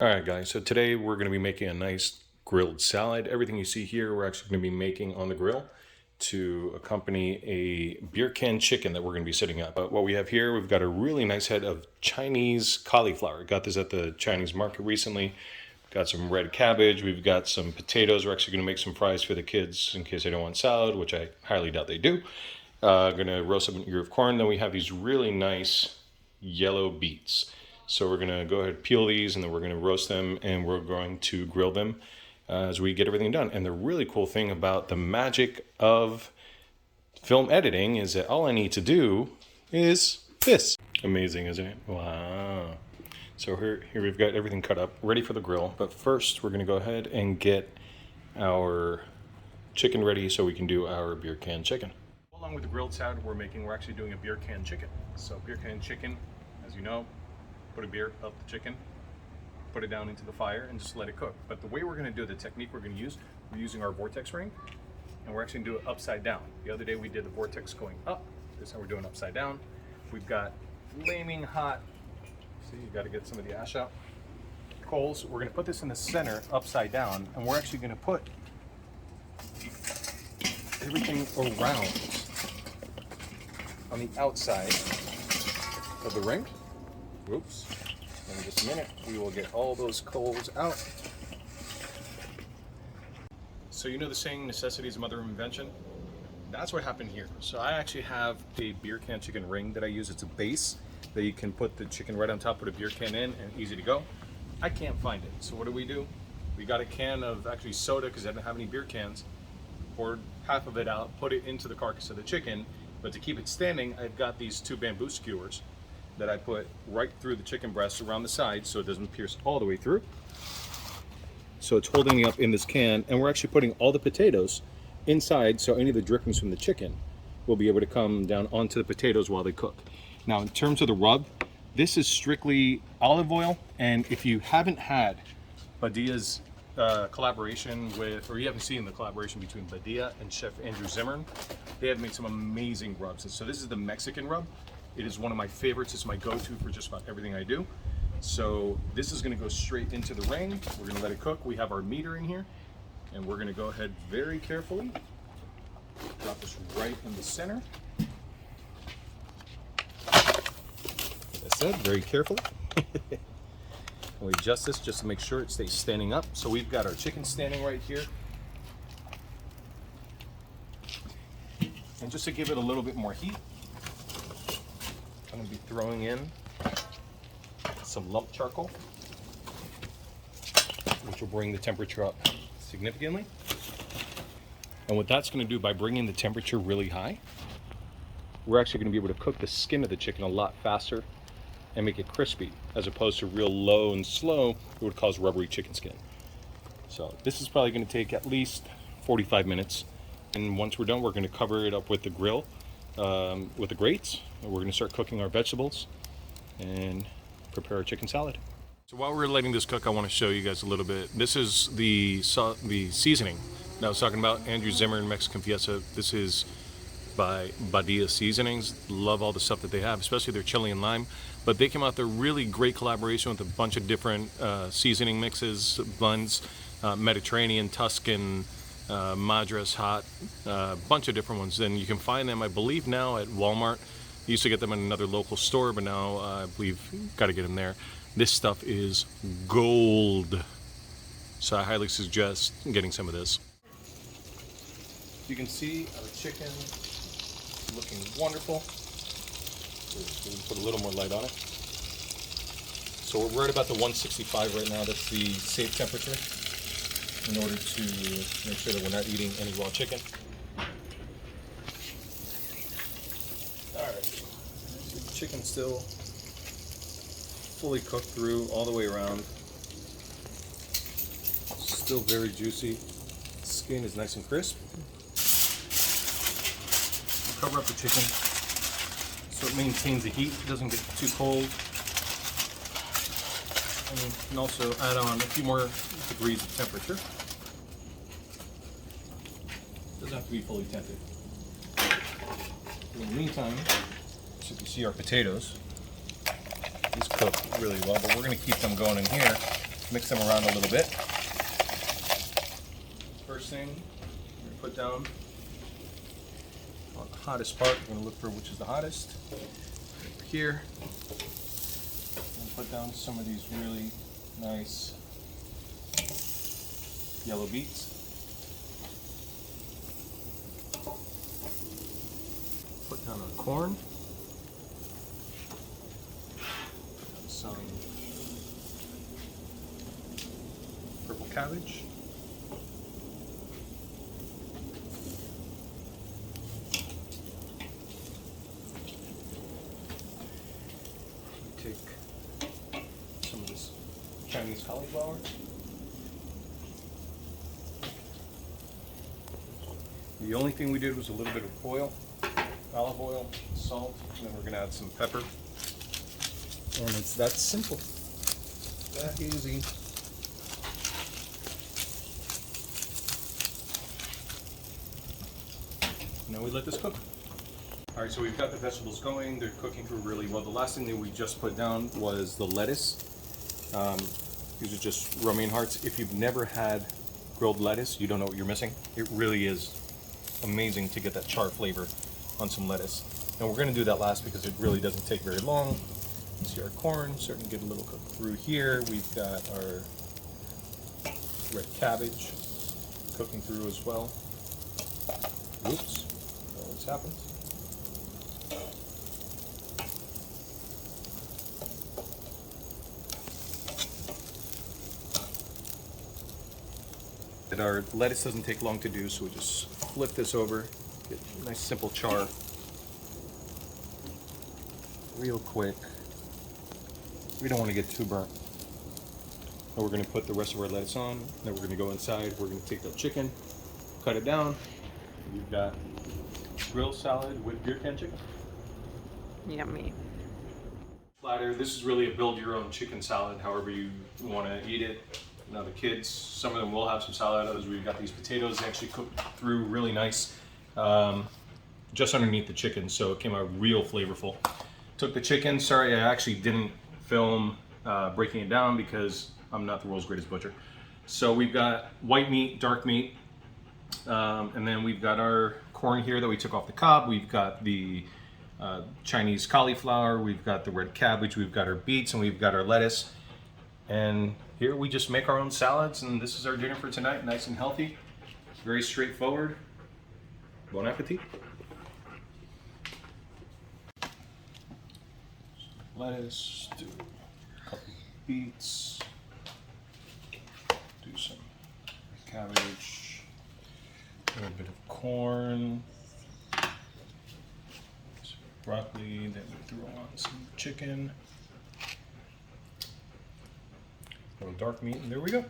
All right, guys, so today we're going to be making a nice grilled salad. Everything you see here, we're actually going to be making on the grill to accompany a beer can chicken that we're going to be setting up. But what we have here, we've got a really nice head of Chinese cauliflower. Got this at the Chinese market recently. Got some red cabbage. We've got some potatoes. We're actually going to make some fries for the kids in case they don't want salad, which I highly doubt they do. Going to roast up an ear of corn. Then we have these really nice yellow beets. So we're going to go ahead and peel these, and then we're going to roast them, and we're going to grill them as we get everything done. And the really cool thing about the magic of film editing is that all I need to do is this. Amazing, isn't it? Wow. So here we've got everything cut up, ready for the grill. But first, we're going to go ahead and get our chicken ready so we can do our beer can chicken. Along with the grilled salad we're actually doing a beer can chicken. So beer can chicken, as you know, put a beer up the chicken, put it down into the fire, and just let it cook. But the way we're going to do the technique we're using our vortex ring, and we're actually going to do it upside down. The other day we did the vortex going up. This time we're doing upside down. We've got flaming hot, see, you got to get some of the ash out, coals. We're going to put this in the center upside down, and we're actually going to put everything around on the outside of the ring. Whoops. In just a minute, we will get all those coals out. So you know the saying, necessity is the mother of invention? That's what happened here. So I actually have a beer can chicken ring that I use. It's a base that you can put the chicken right on top, put a beer can in, and easy to go. I can't find it. So what do? We got a can of actually soda because I didn't have any beer cans. Poured half of it out, put it into the carcass of the chicken. But to keep it standing, I've got these two bamboo skewers that I put right through the chicken breast around the side so it doesn't pierce all the way through. So it's holding me up in this can, and we're actually putting all the potatoes inside so any of the drippings from the chicken will be able to come down onto the potatoes while they cook. Now, in terms of the rub, this is strictly olive oil, and if you haven't had Badia's collaboration with, or you haven't seen the collaboration between Badia and Chef Andrew Zimmern, they have made some amazing rubs. And so this is the Mexican rub. It is one of my favorites. It's my go-to for just about everything I do. So this is going to go straight into the ring. We're going to let it cook. We have our meter in here, and we're going to go ahead very carefully, drop this right in the center. As I said, very carefully. We adjust this just to make sure it stays standing up. So we've got our chicken standing right here. And just to give it a little bit more heat, I'm going to be throwing in some lump charcoal, which will bring the temperature up significantly. And what that's going to do by bringing the temperature really high, we're actually going to be able to cook the skin of the chicken a lot faster and make it crispy, as opposed to real low and slow, it would cause rubbery chicken skin. So this is probably going to take at least 45 minutes. And once we're done, we're going to cover it up with the grill, with the grates. And we're going to start cooking our vegetables and prepare our chicken salad. So while we're letting this cook, I want to show you guys a little bit. This is the seasoning that I was talking about, Andrew Zimmern Mexican Fiesta. This is by Badia Seasonings. Love all the stuff that they have, especially their chili and lime. But they came out with a really great collaboration with a bunch of different seasoning mixes, blends, Mediterranean, Tuscan, Madras hot, a bunch of different ones. And you can find them, I believe, now at Walmart. I used to get them in another local store, but now I believe got to get them there. This stuff is gold. So I highly suggest getting some of this. You can see our chicken looking wonderful. We can put a little more light on it. So we're right about the 165 right now. That's the safe temperature in order to make sure that we're not eating any raw chicken. Alright, the chicken still fully cooked through all the way around. Still very juicy. Skin is nice and crisp. Cover up the chicken so it maintains the heat, it doesn't get too cold. And you can also add on a few more degrees of temperature. Doesn't have to be fully tented. In the meantime, so you can see our potatoes. These cook really well, but we're going to keep them going in here mix them around a little bit. First thing, we're gonna put down on the hottest part. We're gonna look for which is the hottest. Over here, I'm gonna put down some of these really nice yellow beets. Put down our corn. Some purple cabbage. Take some of this Chinese cauliflower. The only thing we did was a little bit of oil, olive oil, salt, and then we're going to add some pepper. And it's that simple, that easy. Now we let this cook. All right, so we've got the vegetables going. They're cooking through really well. The last thing that we just put down was the lettuce. These are just romaine hearts. If you've never had grilled lettuce, you don't know what you're missing. It really is amazing to get that char flavor on some lettuce. And we're gonna do that last because it really doesn't take very long. See our corn starting to get a little cooked through here. We've got our red cabbage cooking through as well. Oops, that always happens. And our lettuce doesn't take long to do, so we just flip this over, get a nice simple char real quick. We don't want to get too burnt. Now we're going to put the rest of our lettuce on. Then we're going to go inside. We're going to take the chicken, cut it down. You've got grilled salad with beer can chicken. Yummy. Platter. This is really a build your own chicken salad, however you want to eat it. Now the kids, some of them will have some salad. Others, we've got these potatoes. They actually cooked through really nice, just underneath the chicken, so it came out real flavorful. Took the chicken. Sorry, I actually didn't film breaking it down because I'm not the world's greatest butcher. So we've got white meat, dark meat, and then we've got our corn here that we took off the cob. We've got the Chinese cauliflower. We've got the red cabbage. We've got our beets, and we've got our lettuce. And here we just make our own salads, and this is our dinner for tonight, nice and healthy. Very straightforward. Bon appetit. Lettuce, do a couple beets, do some cabbage, a little bit of corn, some broccoli, then we throw on some chicken, a little dark meat, and there we go.